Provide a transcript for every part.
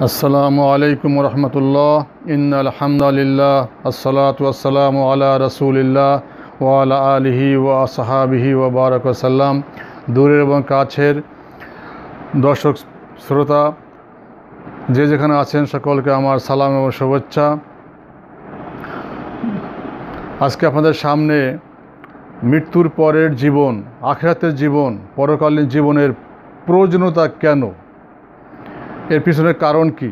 আসসালামু আলাইকুম রহমতুল্লাহ। ইন্নাল হামদুলিল্লাহ আসসালাতু ওয়াসসালামু আলা রাসূলিল্লাহ ওয়া আলা আলিহি ওয়া আসহাবিহি ওয়া বারাক ওয়াসাল্লাম। দূরের এবং কাছের দর্শক শ্রোতা যে যেখানে আছেন সকলকে আমার সালাম এবং শুভেচ্ছা। আজকে আপনাদের সামনে মৃত্যুর পরের জীবন, আখিরাতের জীবন, পরকালীন জীবনের প্রয়োজনীয়তা কেন, এর পিছনের কারণ কি,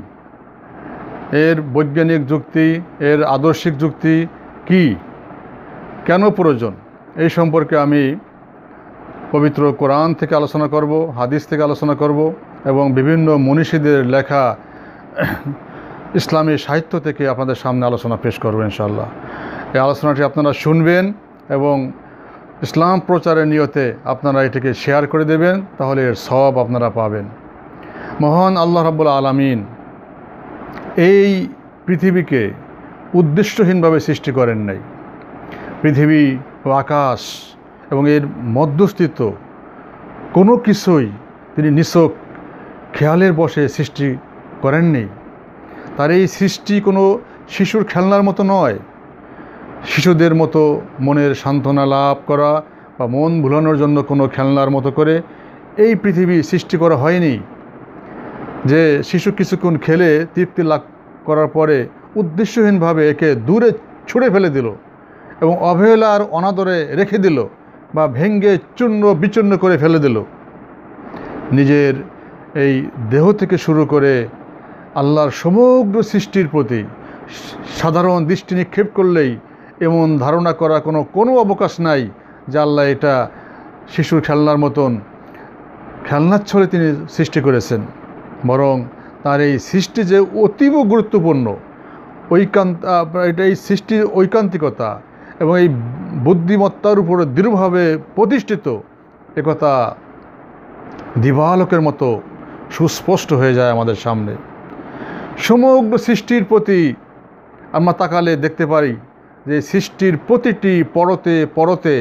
এর বৈজ্ঞানিক যুক্তি, এর আদর্শিক যুক্তি কি, কেন প্রয়োজন, এই সম্পর্কে আমি পবিত্র কোরআন থেকে আলোচনা করব, হাদিস থেকে আলোচনা করব এবং বিভিন্ন মনীষীদের লেখা ইসলামী সাহিত্য থেকে আপনাদের সামনে আলোচনা পেশ করব ইনশাআল্লাহ। এই আলোচনাটি আপনারা শুনবেন এবং ইসলাম প্রচারের নিয়তে আপনারা এটিকে শেয়ার করে দেবেন, তাহলে এর সওয়াব আপনারা পাবেন। মহান আল্লাহ রাব্বুল আলামিন এই পৃথিবীকে উদ্দেশ্যহীনভাবে সৃষ্টি করেন নাই। পৃথিবী ও আকাশ এবং এর মধ্যস্থিত কোনো কিছুই তিনি নিছক খেয়ালের বশে সৃষ্টি করেননি। তার এই সৃষ্টি কোনো শিশুর খেলনার মতো নয়। শিশুদের মতো মনের সান্ত্বনা লাভ করা বা মন ভুলানোর জন্য কোনো খেলনার মতো করে এই পৃথিবী সৃষ্টি করা হয়নি, যে শিশু কিছুক্ষণ খেলে তৃপ্তি লাভ করার পরে উদ্দেশ্যহীনভাবে একে দূরে ছুঁড়ে ফেলে দিল এবং অবহেলার অনাদরে রেখে দিল বা ভেঙ্গে চূর্ণ বিচূর্ণ করে ফেলে দিল। নিজের এই দেহ থেকে শুরু করে আল্লাহর সমগ্র সৃষ্টির প্রতি সাধারণ দৃষ্টি নিক্ষেপ করলেই এমন ধারণা করা কোনো অবকাশ নাই যে আল্লাহ এটা শিশুর খেলনার মতন খেলনার ছলে তিনি সৃষ্টি করেছেন। বরং তার এই সৃষ্টি যে অতীব গুরুত্বপূর্ণ, এই সৃষ্টির ঐকান্তিকতা এবং এই বুদ্ধিমত্তার উপরে দৃঢ়ভাবে প্রতিষ্ঠিত, একথা দিবালোকের মতো সুস্পষ্ট হয়ে যায় আমাদের সামনে। সমগ্র সৃষ্টির প্রতি আমরা তাকালে দেখতে পারি যে সৃষ্টির প্রতিটি পরতে পরতে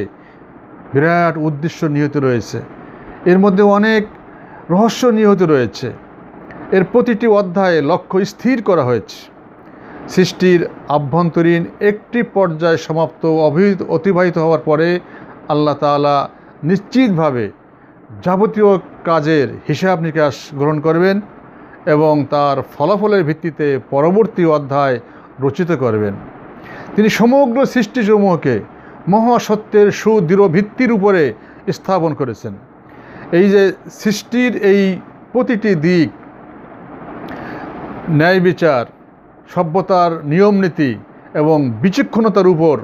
বিরাট উদ্দেশ্য নিহিত রয়েছে, এর মধ্যে অনেক রহস্য নিহিত রয়েছে। এর প্রতিটি অধ্যায়ে লক্ষ্য স্থির করা হয়েছে। সৃষ্টির আভ্যন্তরীণ একটি পর্যায় সমাপ্ত অতিবাহিত হওয়ার পরে আল্লাহ তাআলা নিশ্চিতভাবে যাবতীয় কাজের হিসাব নিকাশ গ্রহণ করবেন এবং তার ফলাফলের ভিত্তিতে পরবর্তী অধ্যায় রচিত করবেন। তিনি সমগ্র সৃষ্টিসমূহকে মহাসত্যের সুদৃঢ় ভিত্তির উপরে স্থাপন করেছেন। এই যে সৃষ্টির এই প্রতিটি দিক, ন্যায় বিচার, সভ্যতার নিয়মনীতি এবং বিচক্ষণতার উপর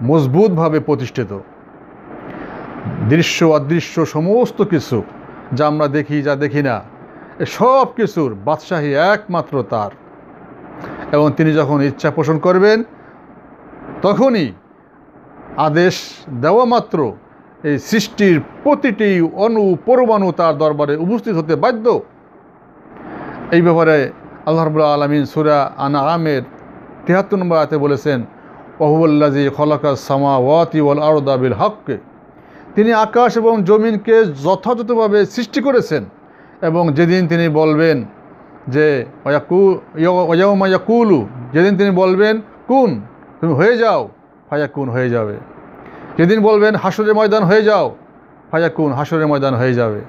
মজবুতভাবে প্রতিষ্ঠিত। দৃশ্য অদৃশ্য সমস্ত কিছু, যা আমরা দেখি যা দেখি না, সব কিছুর বাদশাহী একমাত্র তার। এবং তিনি যখন ইচ্ছা পোষণ করবেন তখনই আদেশ দেওয়া মাত্র এই সৃষ্টির প্রতিটি অণু পরমাণু তার দরবারে উপস্থিত হতে বাধ্য। এই ব্যাপারে আল্লাহ রাব্বুল আলামিন সূরা আনআমের ৭৩ নম্বর আয়াতে বলেছেন, ওয়াহুয়াল্লাযী খালাকাস সামাওয়াতি ওয়াল আরদা বিল হক। তিনি আকাশ এবং জমিনকে যথাযথভাবে সৃষ্টি করেছেন এবং যেদিন তিনি বলবেন যে ওয়ায়াউমা ইয়াকুলু, যেদিন তিনি বলবেন কুন, তুমি হয়ে যাও, ফায়াকুন হয়ে যাবে। যেদিন বলবেন হাসরের ময়দান হয়ে যাও, ফায়াকুন, হাসরের ময়দান হয়ে যাবে।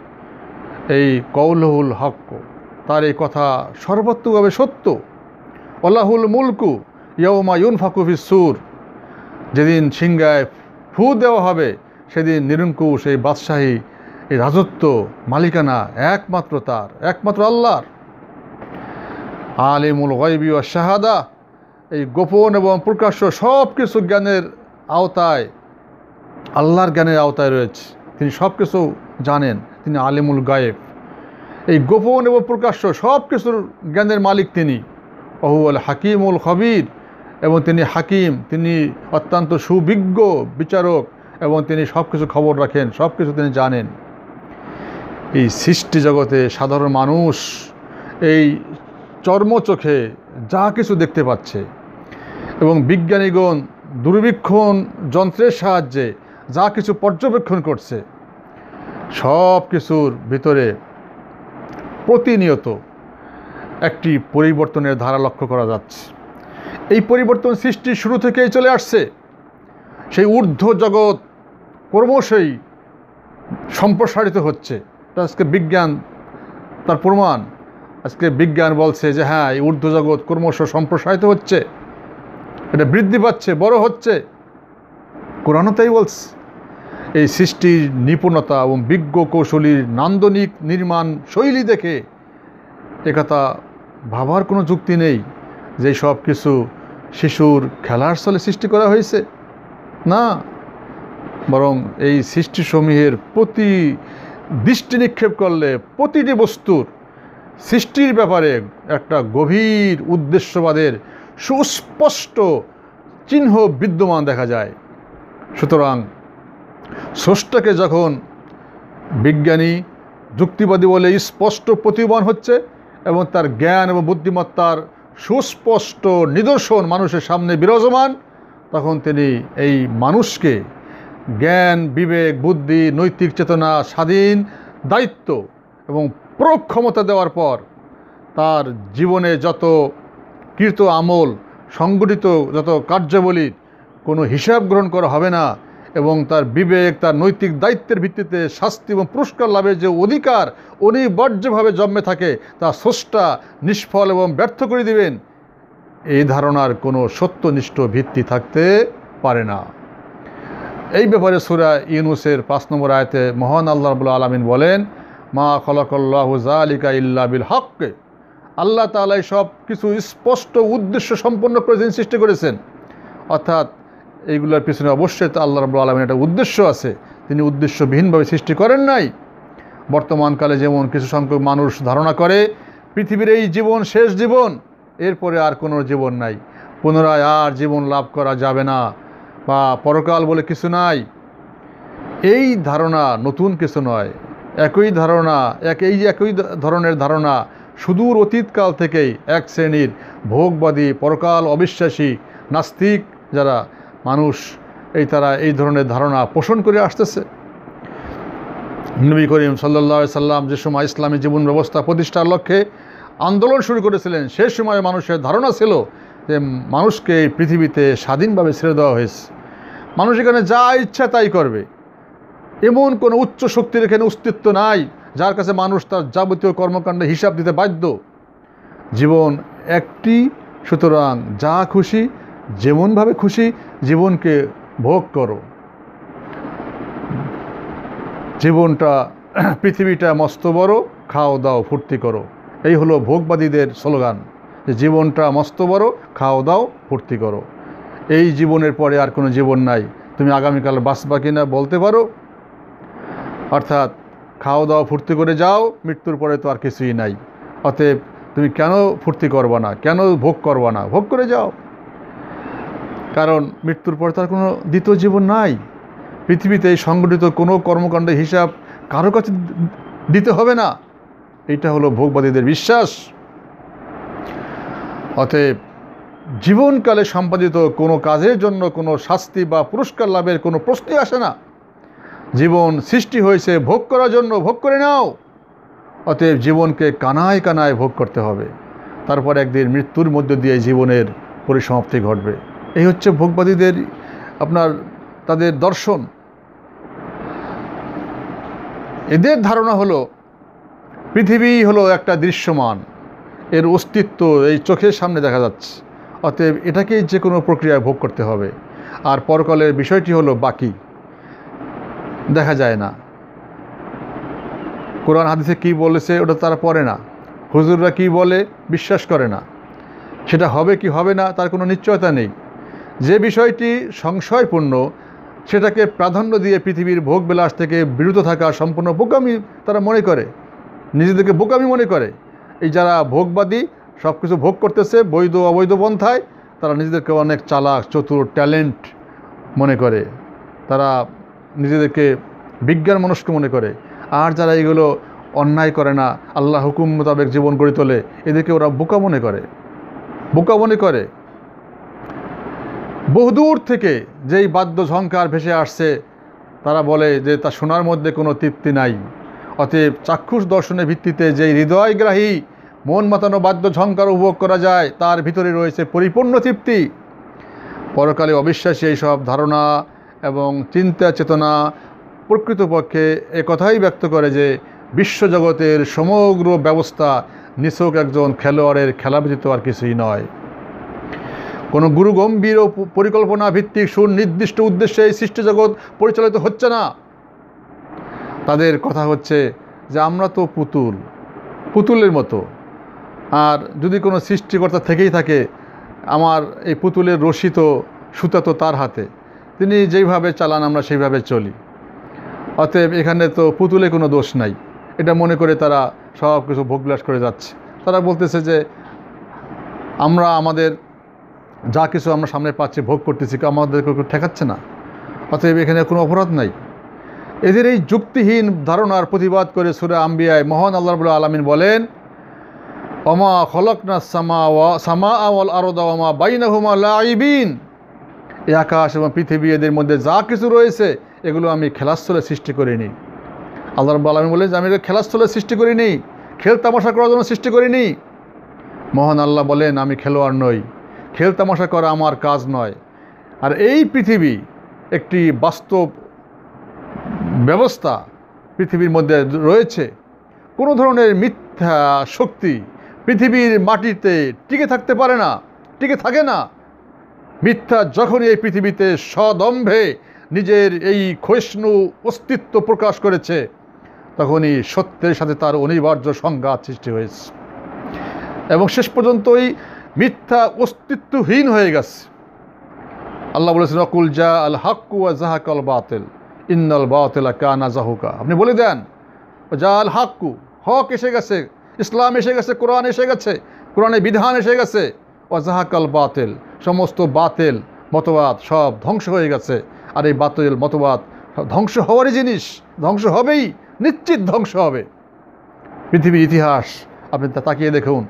এই কওলুহুল হক, তার এই কথা সর্বাত্মকভাবে সত্য। ওয়ালাহুল মুলকু ইয়াউমা ইউনফাকু ফিস সূর, যেদিন সিংহায় ফু দেওয়া হবে সেদিন নিরঙ্কুশ এই বাদশাহী, এই রাজত্ব, মালিকানা একমাত্র তার, একমাত্র আল্লাহর। আলিমুল গায়বি ওয়াশ শাহাদা, এই গোপন এবং প্রকাশ্য সব কিছু জ্ঞানের আওতায়, আল্লাহর জ্ঞানের আওতায় রয়েছে। তিনি সব কিছু জানেন, তিনি আলিমুল গায়েব। এই গোপন এবং প্রকাশ্য সব কিছুর জ্ঞানের মালিক তিনি। ওহুয়াল হাকিমুল খবীর, এবং তিনি হাকিম, তিনি অত্যন্ত সুবিজ্ঞ বিচারক এবং তিনি সব কিছু খবর রাখেন, সব কিছু তিনি জানেন। এই সৃষ্টি জগতে সাধারণ মানুষ এই চর্মচোখে যা কিছু দেখতে পাচ্ছে এবং বিজ্ঞানীগণ দূরবীক্ষণ যন্ত্রের সাহায্যে যা কিছু পর্যবেক্ষণ করছে, সব কিছুর ভিতরে প্রতিনিয়ত একটি পরিবর্তনের ধারা লক্ষ্য করা যাচ্ছে। এই পরিবর্তন সৃষ্টির শুরু থেকেই চলে আসছে। সেই ঊর্ধ্ব জগৎ ক্রমশই সম্প্রসারিত হচ্ছে। এটা আজকে বিজ্ঞান তার প্রমাণ। আজকে বিজ্ঞান বলছে যে হ্যাঁ, এই ঊর্ধ্ব জগৎ ক্রমশ সম্প্রসারিত হচ্ছে, এটা বৃদ্ধি পাচ্ছে, বড় হচ্ছে। কোরআনও তাই বলছে। এই সৃষ্টির নিপুণতা এবং বিজ্ঞ কৌশলীর নান্দনিক নির্মাণ শৈলী দেখে একথা ভাবার কোনো যুক্তি নেই যে সব কিছু শিশুর খেলার ছলে সৃষ্টি করা হয়েছে। না, বরং এই সৃষ্টিসমূহের প্রতি দৃষ্টি নিক্ষেপ করলে প্রতিটি বস্তুর সৃষ্টির ব্যাপারে একটা গভীর উদ্দেশ্যবাদের সুস্পষ্ট চিহ্ন বিদ্যমান দেখা যায়। সুতরাং স্রষ্টাকে যখন বিজ্ঞানী যুক্তিবাদী বলে স্পষ্ট প্রতীয়মান হচ্ছে এবং তার জ্ঞান এবং বুদ্ধিমত্তার সুস্পষ্ট নিদর্শন মানুষের সামনে বিরাজমান, তখন তিনি এই মানুষকে জ্ঞান, বিবেক, বুদ্ধি, নৈতিক চেতনা, স্বাধীন দায়িত্ব এবং প্রয়োগ ক্ষমতা দেওয়ার পর তার জীবনে যত কৃত আমল, সংগঠিত যত কার্যাবলীর কোনো হিসাব গ্রহণ করা হবে না এবং তার বিবেক, তার নৈতিক দায়িত্বের ভিত্তিতে শাস্তি এবং পুরস্কার লাভের যে অধিকার অনিবার্যভাবে জন্মে থাকে তা স্রষ্টা নিষ্ফল এবং ব্যর্থ করে দিবেন, এই ধারণার কোনো সত্যনিষ্ঠ ভিত্তি থাকতে পারে না। এই ব্যাপারে সূরা ইউনূসের 5 নম্বর আয়াতে মহান আল্লাহ রাব্বুল আলামিন বলেন, মা খলাকাল্লাহু যালিকা ইল্লা বিল হক। আল্লাহ তাআলা সব কিছু স্পষ্ট উদ্দেশ্য সম্পন্ন করেছেন, সৃষ্টি করেছেন। অর্থাৎ এইগুলোর পিছনে অবশ্যই তো আল্লাহ রাব্বুল আলামিনের একটা উদ্দেশ্য আছে। তিনি উদ্দেশ্যবিহীনভাবে সৃষ্টি করেন নাই। বর্তমানকালে যেমন কিছু সংখ্যক মানুষ ধারণা করে পৃথিবীর এই জীবন শেষ জীবন, এরপরে আর কোনো জীবন নাই, পুনরায় আর জীবন লাভ করা যাবে না বা পরকাল বলে কিছু নাই। এই ধারণা নতুন কিছু নয়। একই ধরনের ধারণা সুদূর অতীতকাল থেকেই এক শ্রেণীর ভোগবাদী, পরকাল অবিশ্বাসী, নাস্তিক যারা মানুষ তারা এই ধরনের ধারণা পোষণ করে আসতেছে। নবী করিম সাল্লাল্লাহু আলাইহি সাল্লাম যে সময় ইসলামী জীবন ব্যবস্থা প্রতিষ্ঠার লক্ষ্যে আন্দোলন শুরু করেছিলেন, সে সময় মানুষের ধারণা ছিল যে মানুষকে এই পৃথিবীতে স্বাধীনভাবে ছেড়ে দেওয়া হয়েছে, মানুষ এখানে যা ইচ্ছা তাই করবে। এমন কোনো উচ্চ শক্তির এখানে অস্তিত্ব নাই যার কাছে মানুষ তার যাবতীয় কর্মকাণ্ডে হিসাব দিতে বাধ্য। জীবন একটি, সুতরাং যা খুশি যেমনভাবে খুশি জীবনকে ভোগ করো। জীবনটা, পৃথিবীটা মস্ত বড়, খাও দাও ফুর্তি করো। এই হলো ভোগবাদীদের স্লোগান, যে জীবনটা মস্ত বড়, খাও দাও ফুর্তি করো। এই জীবনের পরে আর কোনো জীবন নাই, তুমি আগামীকাল বাঁচবা কিনা বলতে পারো। অর্থাৎ খাও দাও ফুর্তি করে যাও, মৃত্যুর পরে তো আর কিছুই নাই। অতএব তুমি কেন ফুর্তি করবা না, কেন ভোগ করবা না, ভোগ করে যাও। কারণ মৃত্যুর পর তার কোনো দ্বিতীয় জীবন নাই। পৃথিবীতে এই সংগঠিত কোনো কর্মকাণ্ডের হিসাব কারো কাছে দিতে হবে না। এইটা হলো ভোগবাদীদের বিশ্বাস। অতএব জীবনকালে সম্পাদিত কোনো কাজের জন্য কোনো শাস্তি বা পুরস্কার লাভের কোনো প্রশ্নই আসে না। জীবন সৃষ্টি হয়েছে ভোগ করার জন্য, ভোগ করে নাও। অতএব জীবনকে কানায় কানায় ভোগ করতে হবে, তারপর একদিন মৃত্যুর মধ্য দিয়ে জীবনের পরিসমাপ্তি ঘটবে। এই হচ্ছে ভোগবাদীদের তাদের দর্শন। এদের ধারণা হলো পৃথিবী হলো একটা দৃশ্যমান, এর অস্তিত্ব এই চোখের সামনে দেখা যাচ্ছে। অতএব এটাকেই যে কোনো প্রক্রিয়ায় ভোগ করতে হবে। আর পরকালের বিষয়টি হলো বাকি, দেখা যায় না। কোরআন হাদিসে কী বলেছে ওটা তারা পড়ে না, হুজুররা কী বলে বিশ্বাস করে না। সেটা হবে কি হবে না তার কোনো নিশ্চয়তা নেই। যে বিষয়টি সংশয়পূর্ণ সেটাকে প্রাধান্য দিয়ে পৃথিবীর ভোগবিলাস থেকে বিরত থাকা সম্পূর্ণ বোকামি তারা মনে করে, নিজেদেরকে বোকামি মনে করে। এই যারা ভোগবাদী, সব কিছু ভোগ করতেছে বৈধ অবৈধ পন্থায়, তারা নিজেদেরকে অনেক চালাক, চতুর, ট্যালেন্ট মনে করে, তারা নিজেদেরকে বিজ্ঞান মনস্ক মনে করে। আর যারা এগুলো অন্যায় করে না, আল্লাহ হুকুম মোতাবেক জীবন গড়ে তোলে, এদেরকে ওরা বোকা মনে করে। বহুদূর থেকে যেই বাদ্য ঝংকার ভেসে আসছে, তারা বলে যে তা শোনার মধ্যে কোনো তৃপ্তি নাই। অতএব চাক্ষুষ দর্শনের ভিত্তিতে যেই হৃদয়গ্রাহী মন মাতানো বাদ্য ঝংকার উপভোগ করা যায়, তার ভিতরে রয়েছে পরিপূর্ণ তৃপ্তি। পরকালে অবিশ্বাসী এইসব ধারণা এবং চিন্তা চেতনা প্রকৃতপক্ষে একথাই ব্যক্ত করে যে বিশ্বজগতের সমগ্র ব্যবস্থা নিছক একজন খেলোয়াড়ের খেলা ব্যতীত আর কিছুই নয়। কোনো গুরুগম্ভীর ও পরিকল্পনা ভিত্তিক সুনির্দিষ্ট উদ্দেশ্যে এই সৃষ্টিজগৎ পরিচালিত হচ্ছে না। তাদের কথা হচ্ছে যে আমরা তো পুতুলের মতো, আর যদি কোনো সৃষ্টিকর্তা থেকেই থাকে, আমার এই পুতুলের রশি তো সুতা তো তার হাতে, তিনি যেইভাবে চালান আমরা সেইভাবে চলি, অতএব এখানে তো পুতুলে কোনো দোষ নাই, এটা মনে করে তারা সব কিছু ভোগবিলাস করে যাচ্ছে। তারা বলতেছে যে আমরা আমাদের যা কিছু আমরা সামনে পাচ্ছি ভোগ করতেছি, আমাদেরকে ঠেকাচ্ছে না, অতএব এখানে কোনো অপরাধ নাই। এদের এই যুক্তিহীন ধারণার প্রতিবাদ করে সূরা আম্বিয়ায় মহান আল্লাহ রাব্বুল আলামিন বলেন, ওমা খলাকনা সামা ওয়াল আরদা ওমা বাইনাহুমা লাইবিন। এই আকাশ এবং পৃথিবী এদের মধ্যে যা কিছু রয়েছে এগুলো আমি খেলাস্থলে সৃষ্টি করিনি। আল্লাহ রাব্বুল আলামিন বলেন যে আমি এগুলো খেলাস্থলে সৃষ্টি করিনি, খেল তামাশা করার জন্য সৃষ্টি করিনি। মহান আল্লাহ বলেন আমি খেলোয়াড় নই, খেল তামাশা করা আমার কাজ নয়। আর এই পৃথিবী একটি বাস্তব ব্যবস্থা পৃথিবীর মধ্যে রয়েছে। কোনো ধরনের মিথ্যা শক্তি পৃথিবীর মাটিতে টিকে থাকতে পারে না, টিকে থাকে না। মিথ্যা যখনই এই পৃথিবীতে সদম্ভে নিজের এই ক্ষয়িষ্ণু অস্তিত্ব প্রকাশ করেছে, তখনই সত্যের সাথে তার অনিবার্য সংঘাত সৃষ্টি হয়েছে এবং শেষ পর্যন্ত এই মিথ্যা অস্তিত্বহীন হয়ে গেছে। আল্লাহ বলেছেন অকুল জা আল হাক্কু ওয়া জাহাকাল বাতিল ইন্নাল বাতিলা কানা জাহুকা। আপনি বলে দেন জা আল হাক্কু, হক এসে গেছে, ইসলাম এসে গেছে, কোরআন এসে গেছে, কোরআনের বিধান এসে গেছে, ওয়া জাহাকাল বাতিল, সমস্ত বাতিল মতবাদ সব ধ্বংস হয়ে গেছে। আর এই বাতিল মতবাদ ধ্বংস হওয়ারই জিনিস, ধ্বংস হবেই, নিশ্চিত ধ্বংস হবে। পৃথিবীর ইতিহাস আপনি তাকিয়ে দেখুন,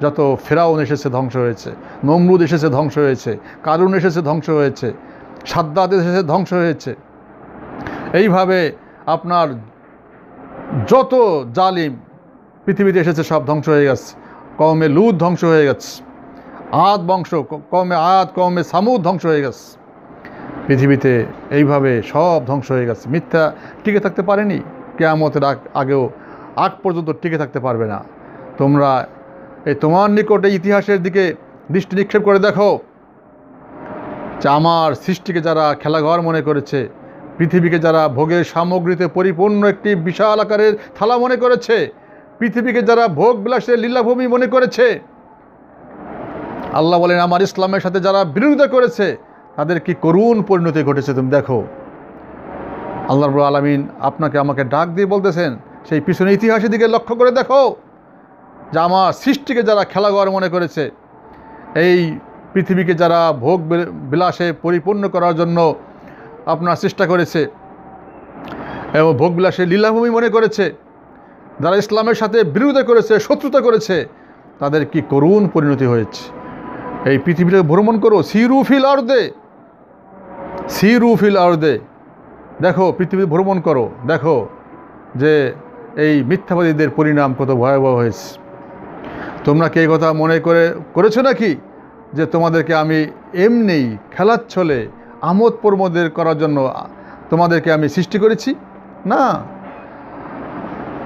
যত ফেরাউন এসেছে ধ্বংস হয়েছে, নমরুদ এসেছে ধ্বংস হয়েছে, কারুন এসেছে ধ্বংস হয়েছে, সাদ্দাত এসেছে ধ্বংস হয়েছে। এইভাবে আপনার যত জালিম পৃথিবীতে এসেছে সব ধ্বংস হয়ে গেছে। কওমে লুত ধ্বংস হয়ে গেছে, আদ বংশ, কওমে আদ, কওমে সামুদ ধ্বংস হয়ে গেছে। পৃথিবীতে এইভাবে সব ধ্বংস হয়ে গেছে। মিথ্যা টিকে থাকতে পারেনি, কিয়ামতের আগেও আগ পর্যন্ত টিকে থাকতে পারবে না। তোমরা এই তোমার নিকটে ইতিহাসের দিকে দৃষ্টি নিক্ষেপ করে দেখো যে আমার সৃষ্টিকে যারা খেলাঘর মনে করেছে, পৃথিবীকে যারা ভোগের সামগ্রীতে পরিপূর্ণ একটি বিশাল আকারের থালা মনে করেছে, পৃথিবীকে যারা ভোগ বিলাসের লীলাভূমি মনে করেছে, আল্লাহ বলেন আমার ইসলামের সাথে যারা বিরোধিতা করেছে তাদের কি করুণ পরিণতি ঘটেছে তুমি দেখো। আল্লাহ রাব্বুল আলামিন আপনাকে আমাকে ডাক দিয়ে বলতেছেন সেই পিছনে ইতিহাসের দিকে লক্ষ্য করে দেখো যে আমার সৃষ্টিকে যারা খেলাঘর মনে করেছে, এই পৃথিবীকে যারা ভোগ বিলাসে পরিপূর্ণ করার জন্য আপনার চেষ্টা করেছে এবং ভোগ বিলাসে লীলাভূমি মনে করেছে, যারা ইসলামের সাথে বিরোধিতা করেছে, শত্রুতা করেছে, তাদের কি করুণ পরিণতি হয়েছে। এই পৃথিবীটাকে ভ্রমণ করো, সিরুফিল আরদে, দেখো পৃথিবী ভ্রমণ করো, দেখো যে এই মিথ্যাবাদীদের পরিণাম কত ভয়াবহ হয়েছে। তোমরা কি এই কথা মনে করেছো নাকি যে তোমাদেরকে আমি এমনি খেলার ছলে আমোদ প্রমোদের করার জন্য তোমাদেরকে আমি সৃষ্টি করেছি? না,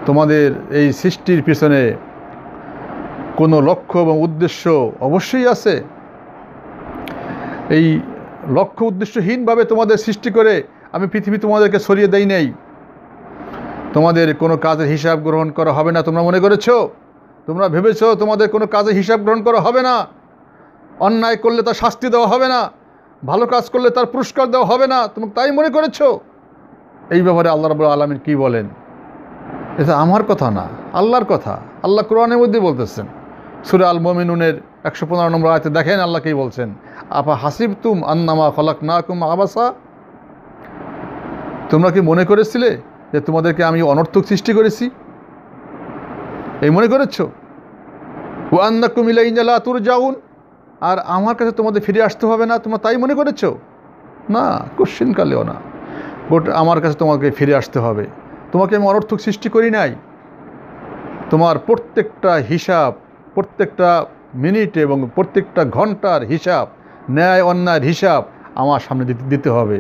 তোমাদের এই সৃষ্টির পিছনে কোনো লক্ষ্য এবং উদ্দেশ্য অবশ্যই আছে। এই লক্ষ্য উদ্দেশ্যহীনভাবে তোমাদের সৃষ্টি করে আমি পৃথিবী তোমাদেরকে সরিয়ে দেই নাই। তোমাদের কোনো কাজের হিসাব গ্রহণ করা হবে না তোমরা মনে করেছো? তোমরা ভেবেছো তোমাদের কোনো কাজের হিসাব গ্রহণ করা হবে না? অন্যায় করলে তার শাস্তি দেওয়া হবে না, ভালো কাজ করলে তার পুরস্কার দেওয়া হবে না, তুমি তাই মনে করেছো? এই ব্যাপারে আল্লাহ রাব্বুল আলামিন কি বলেন? এটা আমার কথা না, আল্লাহর কথা। আল্লাহ কোরআনের মধ্যে বলতেছেন সূরা আল মুমিনুনের 115 নম্বর আয়াতে দেখেন আল্লাহ কি বলছেন, আফা হাসিবতুম আন্নামা খলাকনাকুম আবাসা। তোমরা কি মনে করেছিলে যে তোমাদেরকে আমি অনর্থক সৃষ্টি করেছি? এই মনে করেছো? ওয়া আন্নাকুম ইলাইনা লা তুরজাউন, আর আমার কাছে তোমাদের ফিরে আসতে হবে না, তোমরা তাই মনে করেছো? না, কোশ্চিনকালেও না। আমার কাছে তোমাকে ফিরে আসতে হবে। তোমাকে আমি অনর্থক সৃষ্টি করি নাই। তোমার প্রত্যেকটা হিসাব প্রত্যেকটা মিনিটে এবং প্রত্যেকটা ঘন্টার হিসাব, ন্যায় অন্যায়ের হিসাব আমার সামনে দিতে হবে,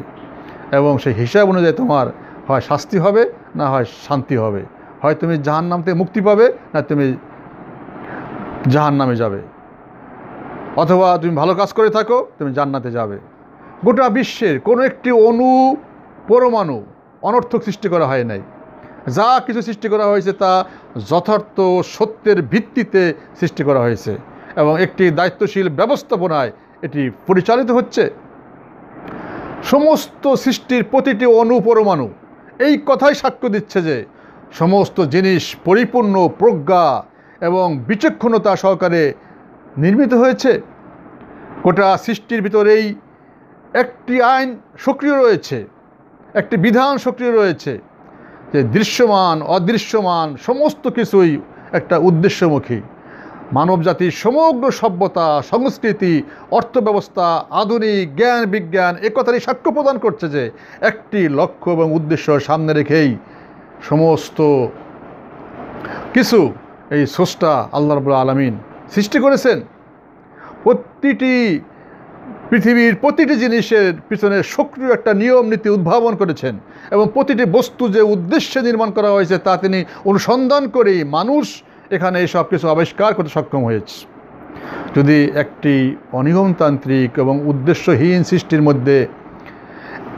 এবং সেই হিসাব অনুযায়ী তোমার হয় শাস্তি হবে না হয় শান্তি হবে, হয় তুমি জাহান্নাম থেকে মুক্তি পাবে না তুমি জাহান্নামে যাবে, অথবা তুমি ভালো কাজ করে থাকো তুমি জান্নাতে যাবে। গোটা বিশ্বের কোনো একটি অণু পরমাণু অনর্থক সৃষ্টি করা হয় নাই। যা কিছু সৃষ্টি করা হয়েছে তা যথার্থ সত্যের ভিত্তিতে সৃষ্টি করা হয়েছে এবং একটি দায়িত্বশীল ব্যবস্থাপনায় এটি পরিচালিত হচ্ছে। সমস্ত সৃষ্টির প্রতিটি অণু পরমাণু এই কথাই সাক্ষ্য দিচ্ছে যে সমস্ত জিনিস পরিপূর্ণ প্রজ্ঞা এবং বিচক্ষণতা সহকারে নির্মিত হয়েছে। গোটা সৃষ্টির ভিতরেই একটি আইন সক্রিয় রয়েছে, একটি বিধান সক্রিয় রয়েছে যে দৃশ্যমান অদৃশ্যমান সমস্ত কিছুই একটা উদ্দেশ্যমুখী। মানবজাতির সমগ্র সভ্যতা, সংস্কৃতি, অর্থব্যবস্থা, আধুনিক জ্ঞান বিজ্ঞান একথারই সাক্ষ্য প্রদান করছে যে একটি লক্ষ্য এবং উদ্দেশ্য সামনে রেখেই সমস্ত কিছু এই স্রষ্টা আল্লাহ রাব্বুল আলামিন সৃষ্টি করেছেন। পৃথিবীর প্রতিটি জিনিসের পিছনে সক্রিয় একটা নিয়ম নীতি উদ্ভাবন করেছেন এবং প্রতিটি বস্তু যে উদ্দেশ্যে নির্মাণ করা হয়েছে তা তিনি অনুসন্ধান করেই মানুষ এখানে এই সব কিছু আবিষ্কার করতে সক্ষম হয়েছে। যদি একটি অনিয়মতান্ত্রিক এবং উদ্দেশ্যহীন সৃষ্টির মধ্যে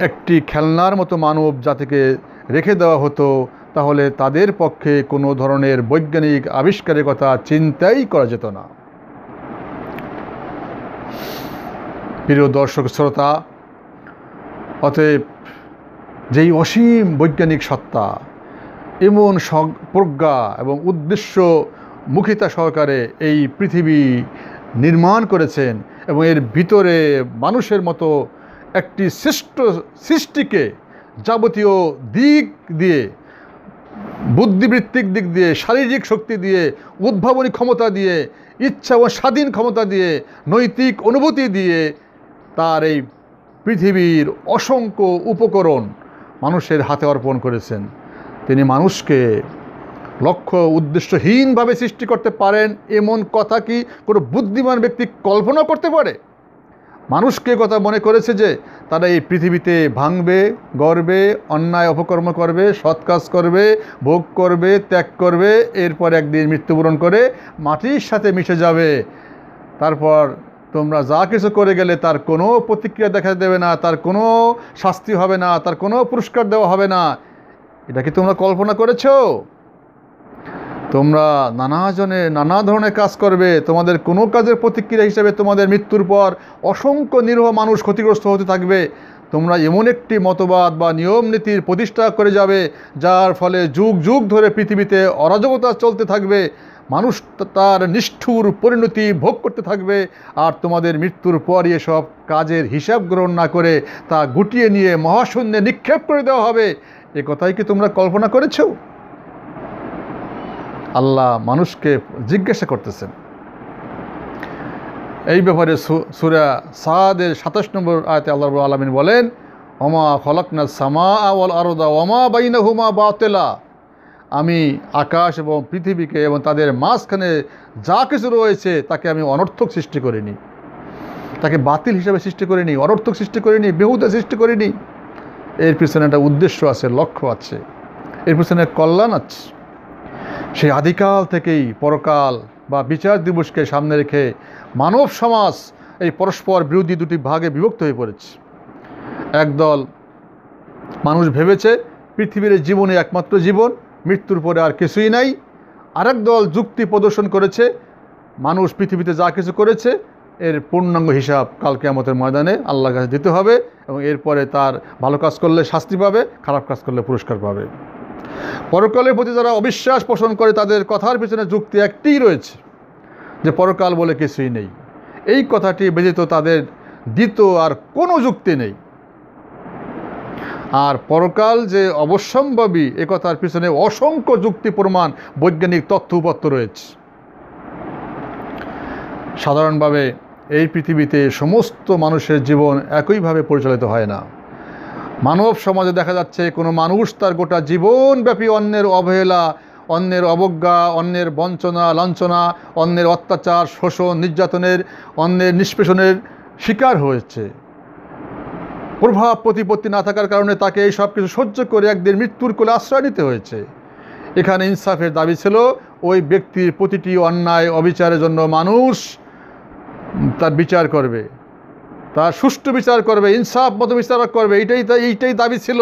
একটি খেলনার মতো মানব জাতিকে রেখে দেওয়া হতো তাহলে তাদের পক্ষে কোনো ধরনের বৈজ্ঞানিক আবিষ্কারের কথা চিন্তাই করা যেত না। প্রিয় দর্শক শ্রোতা, অতএব যেই অসীম বৈজ্ঞানিক সত্তা এমন প্রজ্ঞা এবং উদ্দেশ্যমুখিতা সহকারে এই পৃথিবী নির্মাণ করেছেন এবং এর ভিতরে মানুষের মতো একটি শ্রেষ্ঠ সৃষ্টিকে যাবতীয় দিক দিয়ে, বুদ্ধিবৃত্তিক দিক দিয়ে, শারীরিক শক্তি দিয়ে, উদ্ভাবনী ক্ষমতা দিয়ে, ইচ্ছা ও স্বাধীন ক্ষমতা দিয়ে, নৈতিক অনুভূতি দিয়ে তার এই পৃথিবীর অসংখ্য উপকরণ মানুষের হাতে অর্পণ করেছেন। তিনি মানুষকে লক্ষ্য উদ্দেশ্যহীনভাবে সৃষ্টি করতে পারেন এমন কথা কি কোনো বুদ্ধিমান ব্যক্তি কল্পনা করতে পারে? মানুষকে কথা মনে করেছে যে তারা এই পৃথিবীতে ভাঙবে, গড়বে, অন্যায় অপকর্ম করবে, সৎ কাজ করবে, ভোগ করবে, ত্যাগ করবে, এরপর একদিন মৃত্যুবরণ করে মাটির সাথে মিশে যাবে। তারপর তোমরা যা কিছু করে গেলে তার কোনো প্রতিক্রিয়া দেখা দেবে না, তার কোনো শাস্তি হবে না, তার কোনো পুরস্কার দেওয়া হবে না। এটা কি তোমরা কল্পনা করেছো? তোমরা নানা ধরনের কাজ করবে, তোমাদের কোনো কাজের প্রতিক্রিয়া হিসেবে তোমাদের মৃত্যুর পর অসংখ্য নিরীহ মানুষ ক্ষতিগ্রস্ত হতে থাকবে। তোমরা এমন একটি মতবাদ বা নিয়ম নীতির প্রতিষ্ঠা করে যাবে যার ফলে যুগ যুগ ধরে পৃথিবীতে অরাজকতা চলতে থাকবে, মানুষ তার নিষ্ঠুর পরিণতি ভোগ করতে থাকবে, আর তোমাদের মৃত্যুর পর এসব কাজের হিসাব গ্রহণ না করে তা গুটিয়ে নিয়ে মহাশূন্যে নিক্ষেপ করে দেওয়া হবে। এ কথাই কি তোমরা কল্পনা করেছো? আল্লাহ মানুষকে জিজ্ঞাসা করতেছেন। এই ব্যাপারে সূরা সাদের 27 নম্বর আয়াতে আল্লাহ রাব্বুল আলামিন বলেন, ওমা খলাকনাস সামাআ ওয়াল আরদা ওমা বাইনাহুমা বাতিলা। আমি আকাশ এবং পৃথিবীকে এবং তাদের মাঝখানে যা কিছু রয়েছে তাকে আমি অনর্থক সৃষ্টি করিনি, তাকে বাতিল হিসাবে সৃষ্টি করিনি, অনর্থক সৃষ্টি করিনি, বেহুদা সৃষ্টি করিনি। এর পিছনে একটা উদ্দেশ্য আছে, লক্ষ্য আছে, এর পিছনে কল্যাণ আছে। সেই আদিকাল থেকেই পরকাল বা বিচার দিবসকে সামনে রেখে মানব সমাজ এই পরস্পর বিরোধী দুটি ভাগে বিভক্ত হয়ে পড়েছে। একদল মানুষ ভেবেছে পৃথিবীর জীবনে একমাত্র জীবন, মৃত্যুর পরে আর কিছুই নাই। আরেক দল যুক্তি প্রদর্শন করেছে মানুষ পৃথিবীতে যা কিছু করেছে এর পূর্ণাঙ্গ হিসাব কাল কিয়ামতের ময়দানে আল্লাহর কাছে দিতে হবে এবং এরপরে তার ভালো কাজ করলে শাস্তি পাবে, খারাপ কাজ করলে পুরস্কার পাবে। পরকালের প্রতি যারা অবিশ্বাস পোষণ করে তাদের কথার পিছনে যুক্তি একটিই রয়েছে যে পরকাল বলে কিছুই নেই। এই কথাটি ব্যতীত তাদের দ্বিতীয় আর কোনো যুক্তি নেই। আর পরকাল যে অবশ্যম্ভাবী এ কথার পিছনে অসংখ্য যুক্তি প্রমাণ, বৈজ্ঞানিক তথ্য উপাত্ত রয়েছে। সাধারণভাবে এই পৃথিবীতে সমস্ত মানুষের জীবন একইভাবে পরিচালিত হয় না। মানব সমাজে দেখা যাচ্ছে কোনো মানুষ তার গোটা জীবনব্যাপী অন্যের অবহেলা, অন্যের অবজ্ঞা, অন্যের বঞ্চনা লাঞ্ছনা, অন্যের অত্যাচার, শোষণ, নির্যাতনের, অন্যের নিষ্পেষণের শিকার হয়েছে। প্রভাব প্রতিপত্তি না থাকার কারণে তাকে এই সব কিছু সহ্য করে একদিন মৃত্যুর কোলে আশ্রয় নিতে হয়েছে। এখানে ইনসাফের দাবি ছিল ওই ব্যক্তির প্রতিটি অন্যায় অবিচারের জন্য মানুষ তার বিচার করবে, তার সুষ্ঠু বিচার করবে, ইনসাফ মতো বিচার করবে, এইটাই দাবি ছিল।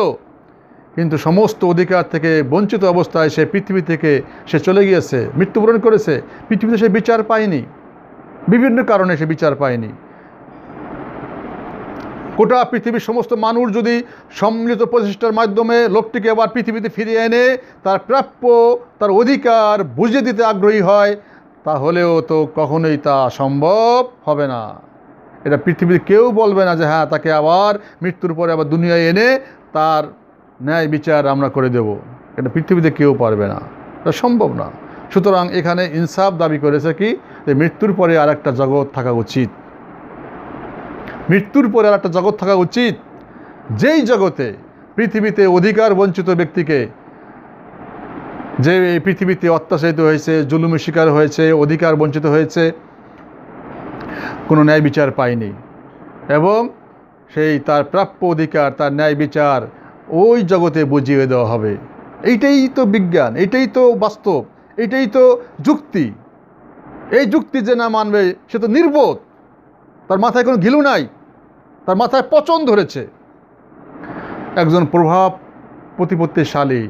কিন্তু সমস্ত অধিকার থেকে বঞ্চিত অবস্থায় সে পৃথিবী থেকে সে চলে গিয়েছে, মৃত্যুবরণ করেছে। পৃথিবীতে সে বিচার পায়নি, বিভিন্ন কারণে সে বিচার পায়নি। গোটা পৃথিবীর সমস্ত মানুষ যদি সম্মিলিত প্রচেষ্টার মাধ্যমে লোকটিকে আবার পৃথিবীতে ফিরিয়ে এনে তার প্রাপ্য, তার অধিকার বুঝিয়ে দিতে আগ্রহী হয়, তাহলেও তো কখনোই তা সম্ভব হবে না। এটা পৃথিবীর কেউ বলবে না যে হ্যাঁ তাকে আবার মৃত্যুর পরে আবার দুনিয়ায় এনে তার ন্যায় বিচার আমরা করে দেব। এটা পৃথিবীতে কেউ পারবে না, এটা সম্ভব না। সুতরাং এখানে ইনসাফ দাবি করেছে কি, যে মৃত্যুর পরে আর একটা জগৎ থাকা উচিত, মৃত্যুর পরে আর একটা জগৎ থাকা উচিত, যেই জগতে পৃথিবীতে অধিকার বঞ্চিত ব্যক্তিকে, যে এই পৃথিবীতে অত্যাচারিত হয়েছে, জুলুমের শিকার হয়েছে, অধিকার বঞ্চিত হয়েছে, কোনো ন্যায় বিচার পায়নি, এবং সেই তার প্রাপ্য অধিকার, তার ন্যায় বিচার ওই জগতে বুঝিয়ে দেওয়া হবে। এইটাই তো বিজ্ঞান, এইটাই তো বাস্তব, এইটাই তো যুক্তি। এই যুক্তি যে না মানবে সে তো নির্বোধ, তার মাথায় কোনো ঘিলু নাই, তার মাথায় পচন ধরেছে। একজন প্রভাব প্রতিপত্তিশালী,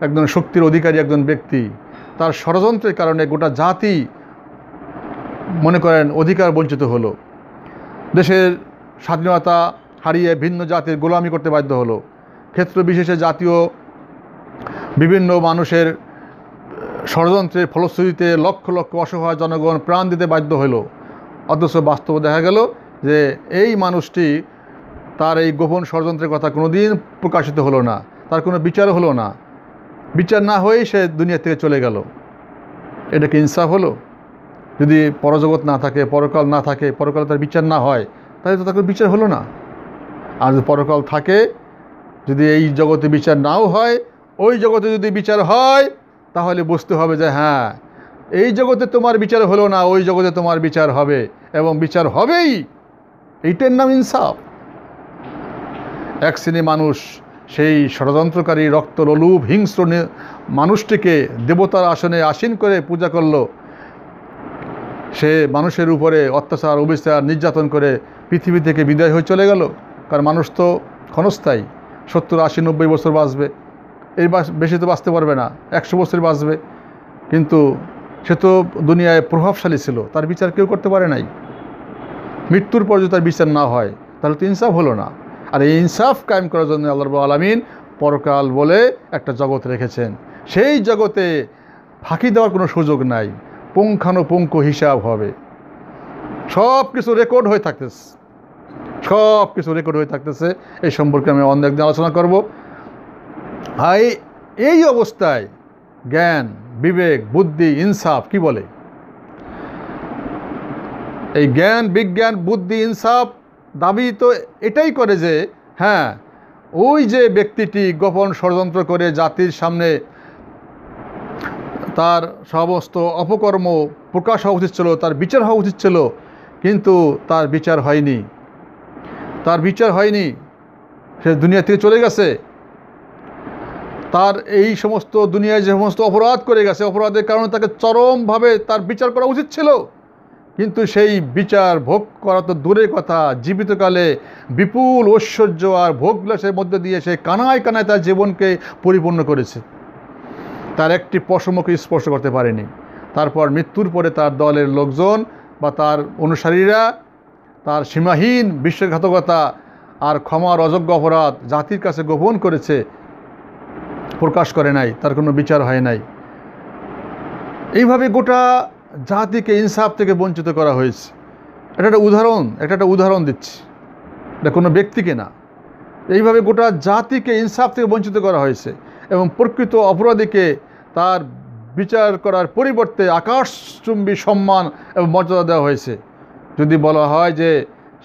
একজন শক্তির অধিকারী একজন ব্যক্তি, তার ষড়যন্ত্রের কারণে গোটা জাতি মনে করেন অধিকার বঞ্চিত হলো, দেশের স্বাধীনতা হারিয়ে ভিন্ন জাতির গোলামি করতে বাধ্য হলো, ক্ষেত্র বিশেষে জাতীয় বিভিন্ন মানুষের ষড়যন্ত্রের ফলশ্রুতিতে লক্ষ লক্ষ অসহায় জনগণ প্রাণ দিতে বাধ্য হলো। অথচ বাস্তবে দেখা গেল যে এই মানুষটি, তার এই গোপন ষড়যন্ত্রের কথা কোনোদিন প্রকাশিত হলো না, তার কোনো বিচার হলো না, বিচার না হয়েই সে দুনিয়া থেকে চলে গেল। এটা কি ইনসাফ হলো? যদি পরজগৎ না থাকে, পরকাল না থাকে, পরকালে তার বিচার না হয়, তাহলে তো তার কোনো বিচার হলো না। আর যদি পরকাল থাকে, যদি এই জগতে বিচার নাও হয়, ওই জগতে যদি বিচার হয়, তাহলে বুঝতে হবে যে হ্যাঁ এই জগতে তোমার বিচার হলো না, ওই জগতে তোমার বিচার হবে, এবং বিচার হবেই। এইটার নাম ইনসাফ। এক শ্রেণী মানুষ সেই ষড়যন্ত্রকারী রক্তলোলুপ হিংস্র মানুষটিকে দেবতার আসনে আসীন করে পূজা করলো, সে মানুষের উপরে অত্যাচার অবিচার নির্যাতন করে পৃথিবী থেকে বিদায় হয়ে চলে গেল। কারণ মানুষ তো ক্ষণস্থায়ী, 70, 80, 90 বছর বাঁচবে, এর বেশি তো বাঁচতে পারবে না, 100 বছর বাঁচবে। কিন্তু সে তো দুনিয়ায় প্রভাবশালী ছিল, তার বিচার কেউ করতে পারে নাই। মৃত্যুর পর যদি তার বিচার না হয়, তাহলে তো ইনসাফ হলো না। আর এই ইনসাফ কায়েম করার জন্য আল্লাহ রাব্বুল আলামিন পরকাল বলে একটা জগৎ রেখেছেন। সেই জগতে ফাঁকি দেওয়ার কোনো সুযোগ নাই, পুঙ্খানুপুঙ্খ হিসাব হবে, সব কিছু রেকর্ড হয়ে থাকতেছে, সব কিছু রেকর্ড হয়ে থাকতেছে। এই সম্পর্কে আমি অন্য একদিন আলোচনা করব। এই অবস্থায় জ্ঞান, বিবেক, বুদ্ধি, ইনসাফ কি বলে? এই জ্ঞান, বিজ্ঞান, বুদ্ধি, ইনসাফ দাবি তো এটাই করে যে হ্যাঁ ওই যে ব্যক্তিটি গোপন ষড়যন্ত্র করে জাতির সামনে তার সমস্ত অপকর্ম প্রকাশ হওয়া উচিত ছিল, তার বিচার হওয়া উচিত ছিল, কিন্তু তার বিচার হয়নি, তার বিচার হয়নি, সে দুনিয়া থেকে চলে গেছে। তার এই সমস্ত দুনিয়ায় যে সমস্ত অপরাধ করে গেছে, অপরাধের কারণে তাকে চরমভাবে তার বিচার করা উচিত ছিল, কিন্তু সেই বিচার ভোগ করা তো দূরের কথা, জীবিতকালে বিপুল ঐশ্বর্য আর ভোগবিলাসের মধ্যে দিয়ে সে কানায় কানায় তার জীবনকে পরিপূর্ণ করেছে, তার একটি পশমকে স্পর্শ করতে পারেনি। তারপর মৃত্যুর পরে তার দলের লোকজন বা তার অনুসারীরা তার সীমাহীন বিশ্বাসঘাতকতা আর ক্ষমার অযোগ্য অপরাধ জাতির কাছে গোপন করেছে, প্রকাশ করে নাই, তার কোনো বিচার হয় নাই। এইভাবে গোটা জাতিকে ইনসাফ থেকে বঞ্চিত করা হয়েছে। এটা একটা উদাহরণ দিচ্ছি, এটা কোনো ব্যক্তিকে না। এইভাবে গোটা জাতিকে ইনসাফ থেকে বঞ্চিত করা হয়েছে, এবং প্রকৃত অপরাধীকে তার বিচার করার পরিবর্তে আকাশচুম্বী সম্মান এবং মর্যাদা দেওয়া হয়েছে। যদি বলা হয় যে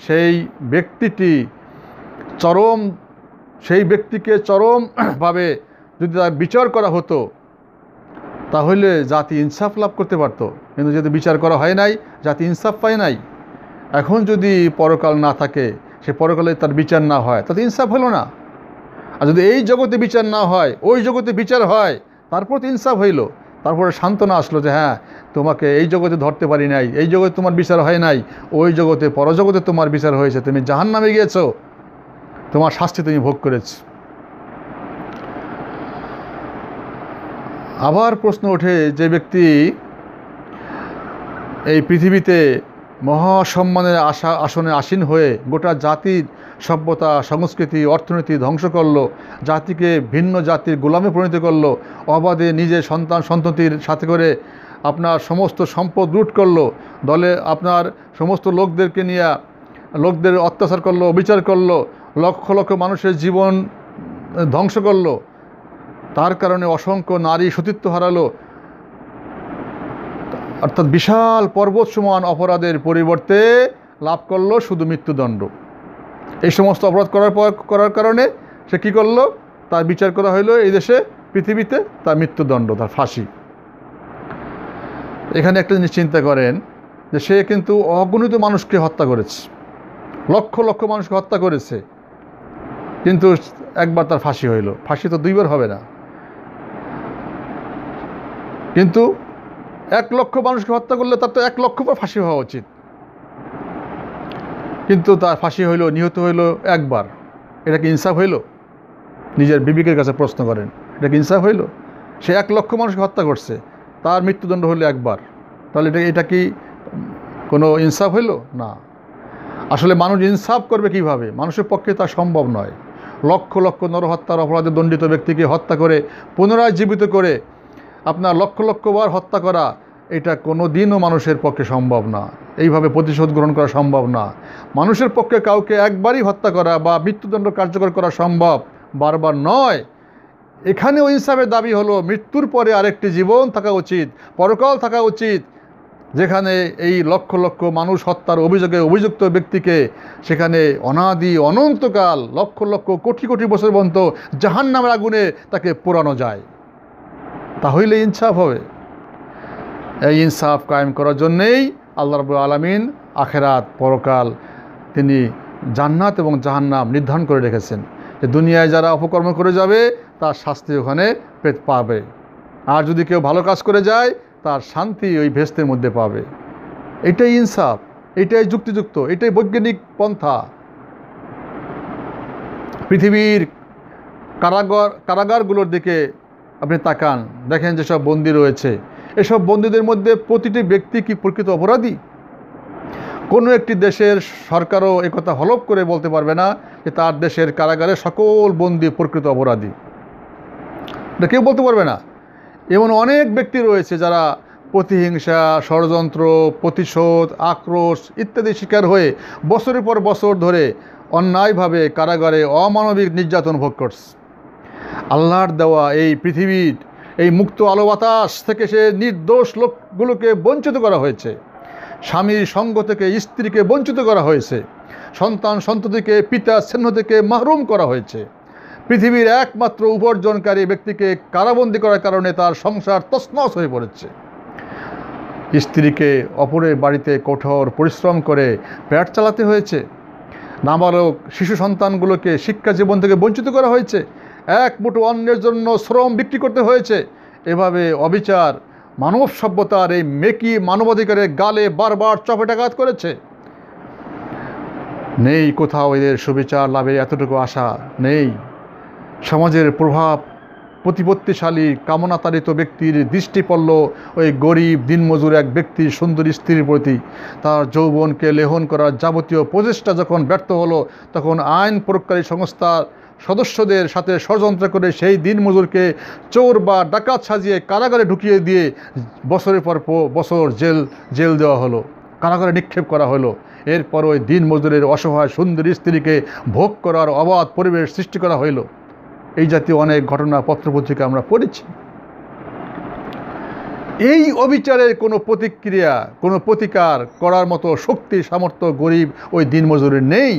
সেই ব্যক্তিকে চরমভাবে যদি তার বিচার করা হতো, তাহলে জাতি ইনসাফ লাভ করতে পারত। কিন্তু যেহেতু বিচার করা হয় নাই, জাতি ইনসাফ পায় নাই। এখন যদি পরকাল না থাকে, সে পরকালে তার বিচার না হয়, তাতে ইনসাফ হলো না। আর যদি এই জগতে বিচার না হয়, ওই জগতে বিচার হয়, তারপর তো ইনসাফ হইল। তারপরে সান্ত্বনা আসলো যে হ্যাঁ, তোমাকে এই জগতে ধরতে পারি নাই, এই জগতে তোমার বিচার হয় নাই, ওই জগতে পরজগতে তোমার বিচার হয়েছে, তুমি জাহান্নামে গিয়েছো, তোমার শাস্তি তুমি ভোগ করেছ। আবার প্রশ্ন ওঠে, যে ব্যক্তি এই পৃথিবীতে মহাসম্মানের আসনে আসীন হয়ে গোটা জাতির সভ্যতা, সংস্কৃতি, অর্থনীতি ধ্বংস করলো, জাতিকে ভিন্ন জাতির গোলামে পরিণত করলো, অবাধে নিজের সন্তান সন্ততির সাথে করে আপনার সমস্ত সম্পদ লুট করলো, দলে আপনার সমস্ত লোকদেরকে নিয়ে লোকদের অত্যাচার করলো, অবিচার করলো, লক্ষ লক্ষ মানুষের জীবন ধ্বংস করলো, তার কারণে অসংখ্য নারী সতীত্ব হারালো, অর্থাৎ বিশাল পর্বত সমান অপরাধের পরিবর্তে লাভ করলো শুধু মৃত্যুদণ্ড। এই সমস্ত অপরাধ করার কারণে সে কী করলো? তার বিচার করা হইলো এই দেশে, পৃথিবীতে তার মৃত্যুদণ্ড, তার ফাঁসি। এখানে একটা জিনিস চিন্তা করেন যে সে কিন্তু অগণিত মানুষকে হত্যা করেছে, লক্ষ লক্ষ মানুষকে হত্যা করেছে, কিন্তু একবার তার ফাঁসি হইল। ফাঁসি তো দুইবার হবে না। কিন্তু 1 লক্ষ মানুষকে হত্যা করলে তার তো 1 লক্ষ বার ফাঁসি হওয়া উচিত, কিন্তু তার ফাঁসি হইল, নিহত হইল একবার। এটা কি ইনসাফ হইল? নিজের বিবেকের কাছে প্রশ্ন করেন, এটা কি ইনসাফ হইল? সে 1 লক্ষ মানুষকে হত্যা করছে, তার মৃত্যুদণ্ড হলো একবার, তাহলে এটা কি কোনো ইনসাফ হইল? না। আসলে মানুষ ইনসাফ করবে কিভাবে? মানুষের পক্ষে তা সম্ভব নয়। লক্ষ লক্ষ নরহত্যার অপরাধে দণ্ডিত ব্যক্তিকে হত্যা করে পুনরায় জীবিত করে আপনার লক্ষ লক্ষ বার হত্যা করা, এটা কোনো দিনও মানুষের পক্ষে সম্ভব না। এইভাবে প্রতিশোধ গ্রহণ করা সম্ভব না। মানুষের পক্ষে কাউকে একবারই হত্যা করা বা মৃত্যুদণ্ড কার্যকর করা সম্ভব, বারবার নয়। এখানেও ইনসাফের দাবি হলো মৃত্যুর পরে আরেকটি জীবন থাকা উচিত, পরকাল থাকা উচিত, যেখানে এই লক্ষ লক্ষ মানুষ হত্যার অভিযোগে অভিযুক্ত ব্যক্তিকে সেখানে অনাদি অনন্তকাল লক্ষ লক্ষ কোটি কোটি বছর পর্যন্ত জাহান্নামের আগুনে তাকে পোড়ানো যায়। তাহলে ইনসাফ হবে। এই ইনসাফ কায়েম করার জন্যেই আল্লাহ রাব্বুল আলামিন আখেরাত, পরকাল তিনি জান্নাত এবং জাহান্নাম নির্ধারণ করে রেখেছেন, যে দুনিয়ায় যারা অপকর্ম করে যাবে তার শাস্তি ওখানে পাবে, আর যদি কেউ ভালো কাজ করে যায় তার শান্তি ওই ভেস্তের মধ্যে পাবে। এটাই ইনসাফ, এটাই যুক্তিযুক্ত, এটাই বৈজ্ঞানিক পন্থা। পৃথিবীর কারাগারগুলোর দিকে আপনি তাকান, দেখেন যেসব বন্দী রয়েছে, এসব বন্দীদের মধ্যে প্রতিটি ব্যক্তি কি প্রকৃত অপরাধী? কোনো একটি দেশের সরকারও একথা হলফ করে বলতে পারবে না যে তার দেশের কারাগারে সকল বন্দী প্রকৃত অপরাধী, এটা কেউ বলতে পারবে না। এমন অনেক ব্যক্তি রয়েছে যারা প্রতিহিংসা, ষড়যন্ত্র, প্রতিশোধ, আক্রোশ ইত্যাদি শিকার হয়ে বছরের পর বছর ধরে অন্যায়ভাবে কারাগারে অমানবিক নির্যাতন ভোগ করছে। আল্লাহর দেওয়া এই পৃথিবীর এই মুক্ত আলো বাতাস থেকে সে নির্দোষ লোকগুলোকে বঞ্চিত করা হয়েছে, স্বামীর সঙ্গ থেকে স্ত্রীকে বঞ্চিত করা হয়েছে, সন্তান সন্ততিকে পিতা স্নেহ থেকে মাহরুম করা হয়েছে। পৃথিবীর একমাত্র উপার্জনকারী ব্যক্তিকে কারাবন্দী করার কারণে তার সংসার তছনছ হয়ে পড়েছে। স্ত্রীকে অপরের বাড়িতে কঠোর পরিশ্রম করে পেট চালাতে হয়েছে। নাবালক শিশু সন্তানগুলোকে শিক্ষা জীবন থেকে বঞ্চিত করা হয়েছে। এক মুঠো অন্যের জন্য শ্রম বিক্রি করতে হয়েছে। এভাবে অবিচার মানব সভ্যতার এই মেকি মানবাধিকারের গালে বারবার চপেটাঘাত করেছে। নেই কোথাও এদের সুবিচার লাভের এতটুকু আশা নেই। সমাজের প্রভাব প্রতিপত্তিশালী কামনাতাড়িত ব্যক্তির দৃষ্টি পড়ল ওই গরিব দিনমজুর এক ব্যক্তির সুন্দর স্ত্রীর প্রতি। তার যৌবনকে লেহন করার যাবতীয় প্রচেষ্টা যখন ব্যর্থ হলো, তখন আইন প্রয়োগকারী সংস্থার সদস্যদের সাথে ষড়যন্ত্র করে সেই দিনমজুরকে চোর বা ডাকাত সাজিয়ে কারাগারে ঢুকিয়ে দিয়ে বছরের পর বছর জেল দেওয়া হলো, কারাগারে নিক্ষেপ করা হলো। এরপর ওই দিনমজুরের অসহায় সুন্দর স্ত্রীকে ভোগ করার অবাধ পরিবেশ সৃষ্টি করা হইল। এই জাতীয় অনেক ঘটনা পত্রপত্রিকা আমরা পড়েছি। এই অবিচারের কোনো প্রতিক্রিয়া, কোনো প্রতিকার করার মতো শক্তি সামর্থ্য গরিব ওই দিনমজুরের নেই।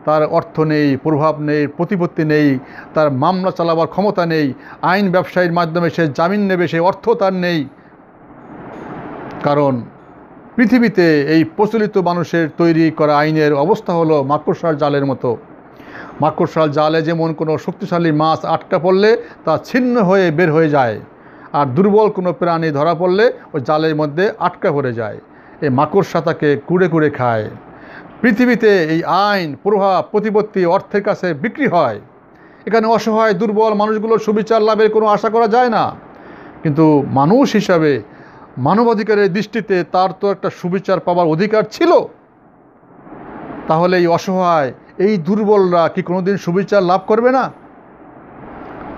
তার অর্থ নেই, প্রভাব নেই, প্রতিপত্তি নেই, তার মামলা চালাবার ক্ষমতা নেই, আইন ব্যবসায়ীর মাধ্যমে সে জামিন নেবে সেই অর্থ তার নেই। কারণ পৃথিবীতে এই প্রচলিত মানুষের তৈরি করা আইনের অবস্থা হলো মাকড়সার জালের মতো। মাকড়সার জালে যেমন কোনো শক্তিশালী মাছ আটকা পড়লে তা ছিন্ন হয়ে বের হয়ে যায়, আর দুর্বল কোনো প্রাণী ধরা পড়লে ওই জালের মধ্যে আটকা পড়ে যায়। এই মাকড়সা তাকে কুড়ে কুড়ে খায়। পৃথিবীতে এই আইন, প্রভাব, প্রতিপত্তি অর্থের কাছে বিক্রি হয়। এখানে অসহায় দুর্বল মানুষগুলোর সুবিচার লাভের কোনো আশা করা যায় না। কিন্তু মানুষ হিসাবে মানবাধিকারের দৃষ্টিতে তার তো একটা সুবিচার পাওয়ার অধিকার ছিল। তাহলে এই অসহায়, এই দুর্বলরা কি কোনোদিন সুবিচার লাভ করবে না?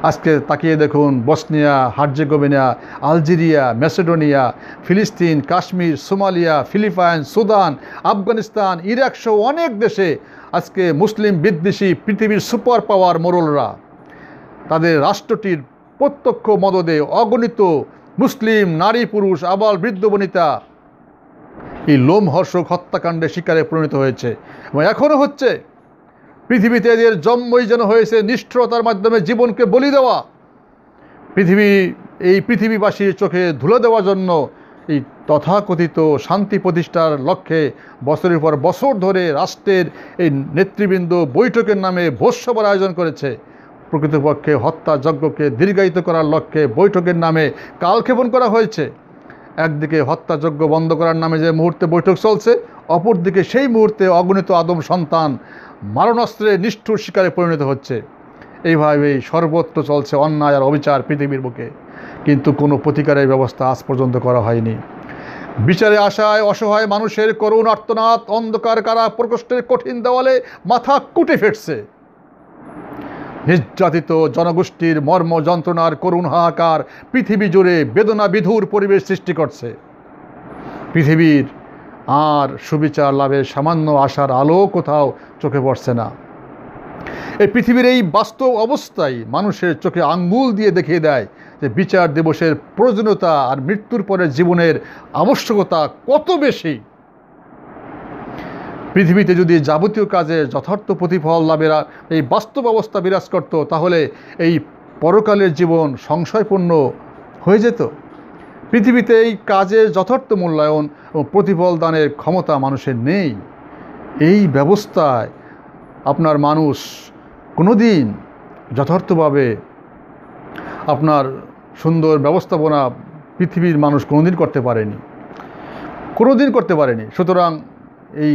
আজকে তাকিয়ে দেখুন, বসনিয়া, হার্জেগোভিনা, আলজেরিয়া, ম্যাসেডোনিয়া, ফিলিস্তিন, Kashmir, Somalia, Philippines, Sudan, Afghanistan, Iraq সহ অনেক দেশে আজকে মুসলিম বিদ্বেষী পৃথিবীর সুপার পাওয়ার মোড়লরা তাদের রাষ্ট্রটির প্রত্যক্ষ মদদে অগণিত মুসলিম নারী, পুরুষ, আবাল, বৃদ্ধ বনিতা এই লোমহর্ষক হত্যাকাণ্ডের শিকারে পরিণত হয়েছে এবং এখনও হচ্ছে। পৃথিবীতে এদের জন্মই যেন হয়েছে নিষ্ঠুরতার মাধ্যমে জীবনকে বলি দেওয়া, এই পৃথিবীবাসীর চোখে ধুলো দেওয়ার জন্য এই তথাকথিত শান্তি প্রতিষ্ঠার লক্ষ্যে বছরের পর বছর ধরে রাষ্ট্রের এই নেতৃবৃন্দ বৈঠকের নামে ভোজসভার আয়োজন করেছে। প্রকৃতপক্ষে হত্যাযজ্ঞকে দীর্ঘায়িত করার লক্ষ্যে বৈঠকের নামে কালক্ষেপণ করা হয়েছে। একদিকে হত্যাযজ্ঞ বন্ধ করার নামে যে মুহূর্তে বৈঠক চলছে, অপরদিকে সেই মুহূর্তে অগণিত আদম সন্তান মারণাস্ত্রে নিষ্ঠুর শিকারে পরিণত হচ্ছে। এইভাবেই সর্বত্র চলছে অন্যায় আর অবিচার পৃথিবীর বুকে, কিন্তু কোনো প্রতিকারের ব্যবস্থা আজ পর্যন্ত করা হয়নি। বিচারে আশায় অসহায় মানুষের করুণ আর্তনাদ অন্ধকার কারা প্রকোষ্ঠের কঠিন দেওয়ালে মাথা কুটে ফেটছে। নির্যাতিত জনগোষ্ঠীর মর্ম যন্ত্রণার করুণ হাহাকার পৃথিবী জুড়ে বেদনা বিধুর পরিবেশ সৃষ্টি করছে। পৃথিবীর আর সুবিচার লাভের সামান্য আশার আলো কোথাও চোখে পড়ছে না। এই পৃথিবীর এই বাস্তব অবস্থায় মানুষের চোখে আঙ্গুল দিয়ে দেখিয়ে দেয় যে বিচার দিবসের প্রয়োজনীয়তা আর মৃত্যুর পরের জীবনের আবশ্যকতা কত বেশি। পৃথিবীতে যদি যাবতীয় কাজে যথার্থ প্রতিফল লাভের এই বাস্তব অবস্থা বিরাজ করত, তাহলে এই পরকালের জীবন সংশয়পূর্ণ হয়ে যেত। পৃথিবীতে এই কাজের যথার্থ মূল্যায়ন ও প্রতিফল দানের ক্ষমতা মানুষের নেই। এই ব্যবস্থায় আপনার মানুষ কোনোদিন যথার্থভাবে আপনার সুন্দর ব্যবস্থাপনা পৃথিবীর মানুষ কোনোদিন করতে পারেনি। সুতরাং এই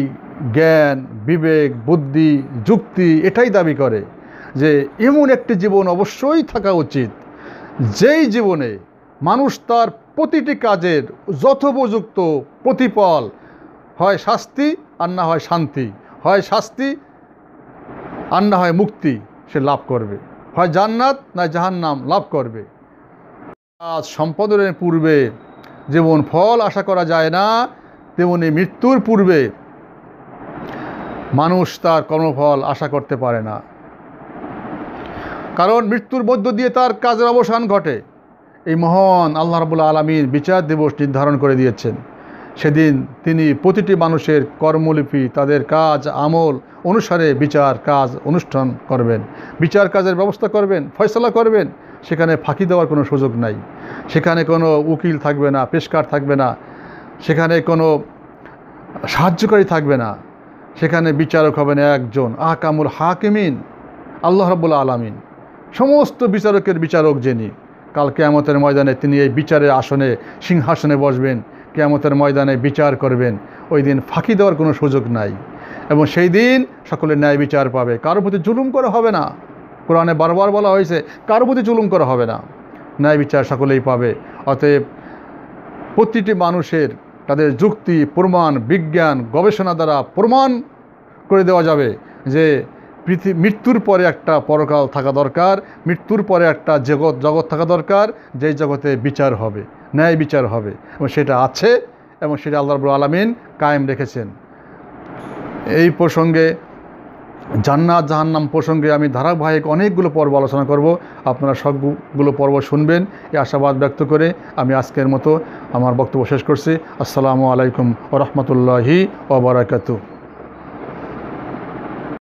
জ্ঞান, বিবেক, বুদ্ধি, যুক্তি এটাই দাবি করে যে এমন একটি জীবন অবশ্যই থাকা উচিত, যেই জীবনে মানুষ তার প্রতিটি কাজের যথোপযুক্ত প্রতিফল, হয় শাস্তি আর না হয় শান্তি, হয় শাস্তি আর না হয় মুক্তি সে লাভ করবে, হয় জান্নাত না জাহান্নাম লাভ করবে। আজ সম্পাদনের পূর্বে যেমন ফল আশা করা যায় না, তেমনি মৃত্যুর পূর্বে মানুষ তার কর্মফল আশা করতে পারে না। কারণ মৃত্যুর মধ্য দিয়ে তার কাজের অবসান ঘটে। এই মহান আল্লাহ রাব্বুল আলামিন বিচার দিবস নির্ধারণ করে দিয়েছেন। সেদিন তিনি প্রতিটি মানুষের কর্মলিপি, তাদের কাজ আমল অনুসারে বিচার কাজ অনুষ্ঠান করবেন, বিচার কাজের ব্যবস্থা করবেন, ফয়সালা করবেন। সেখানে ফাঁকি দেওয়ার কোনো সুযোগ নাই, সেখানে কোনো উকিল থাকবে না, পেশকার থাকবে না, সেখানে কোনো সাহায্যকারী থাকবে না। সেখানে বিচারক হবেন একজন, আহকামুল হাকিমিন, আল্লাহ রাব্বুল আলামিন, সমস্ত বিচারকের বিচারক যিনি। কাল কিয়ামতের ময়দানে তিনি এই বিচারের আসনে, সিংহাসনে বসবেন, কিয়ামতের ময়দানে বিচার করবেন। ওই দিন ফাঁকি দেওয়ার কোনো সুযোগ নাই এবং সেই দিন সকলে ন্যায় বিচার পাবে। কারোর প্রতি জুলুম করা হবে না। কোরআনে বারবার বলা হয়েছে কারোর প্রতি জুলুম করা হবে না, ন্যায় বিচার সকলেই পাবে। অতএব প্রতিটি মানুষের তাদের যুক্তি, প্রমাণ, বিজ্ঞান, গবেষণা দ্বারা প্রমাণ করে দেওয়া যাবে যে মৃত্যুর পরে একটা পরকাল থাকা দরকার, মৃত্যুর পরে একটা জগৎ থাকা দরকার, যেই জগতে বিচার হবে, ন্যায় বিচার হবে, এবং সেটা আছে এবং সেটা আল্লাহ রাব্বুল আলামিন কায়েম রেখেছেন। এই প্রসঙ্গে জান্নাত জাহান্নাম প্রসঙ্গে আমি ধারাবাহিক অনেকগুলো পর্ব আলোচনা করব। আপনারা সবগুলো পর্ব শুনবেন এই আশাবাদ ব্যক্ত করে আমি আজকের মতো আমার বক্তব্য শেষ করছি। আসসালামু আলাইকুম ওয়া রাহমাতুল্লাহি ওয়া বারাকাতুহু।